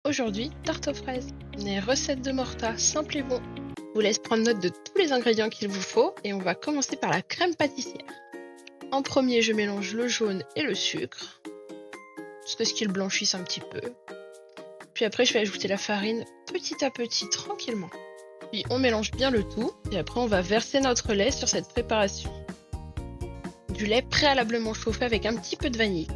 Aujourd'hui, tarte aux fraises. Les recettes de Morta, simples et bon. Je vous laisse prendre note de tous les ingrédients qu'il vous faut et on va commencer par la crème pâtissière. En premier, je mélange le jaune et le sucre, jusqu'à ce qu'ils blanchissent un petit peu. Puis après, je vais ajouter la farine petit à petit, tranquillement. Puis on mélange bien le tout et après on va verser notre lait sur cette préparation. Du lait préalablement chauffé avec un petit peu de vanille.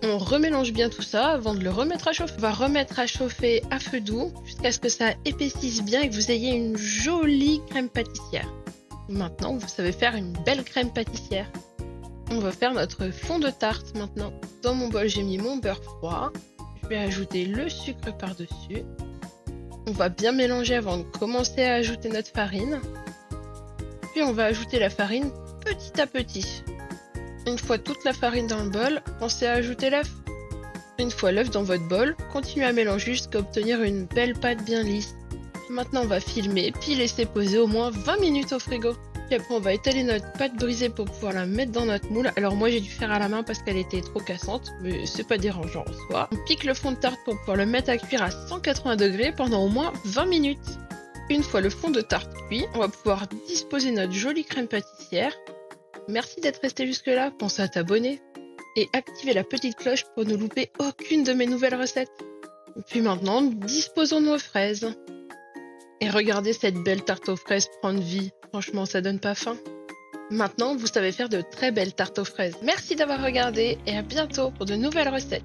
On remélange bien tout ça avant de le remettre à chauffer. On va remettre à chauffer à feu doux jusqu'à ce que ça épaississe bien et que vous ayez une jolie crème pâtissière. Maintenant, vous savez faire une belle crème pâtissière. On va faire notre fond de tarte maintenant. Dans mon bol, j'ai mis mon beurre froid. Je vais ajouter le sucre par-dessus. On va bien mélanger avant de commencer à ajouter notre farine. Puis on va ajouter la farine petit à petit. Une fois toute la farine dans le bol, pensez à ajouter l'œuf. Une fois l'œuf dans votre bol, continuez à mélanger jusqu'à obtenir une belle pâte bien lisse. Maintenant on va filmer puis laisser poser au moins 20 minutes au frigo. Puis après on va étaler notre pâte brisée pour pouvoir la mettre dans notre moule. Alors moi j'ai dû faire à la main parce qu'elle était trop cassante, mais c'est pas dérangeant en soi. On pique le fond de tarte pour pouvoir le mettre à cuire à 180 degrés pendant au moins 20 minutes. Une fois le fond de tarte cuit, on va pouvoir disposer notre jolie crème pâtissière. Merci d'être resté jusque-là, pensez à t'abonner et activer la petite cloche pour ne louper aucune de mes nouvelles recettes. Et puis maintenant, disposons nos fraises. Et regardez cette belle tarte aux fraises prendre vie, franchement ça donne pas faim. Maintenant, vous savez faire de très belles tartes aux fraises. Merci d'avoir regardé et à bientôt pour de nouvelles recettes.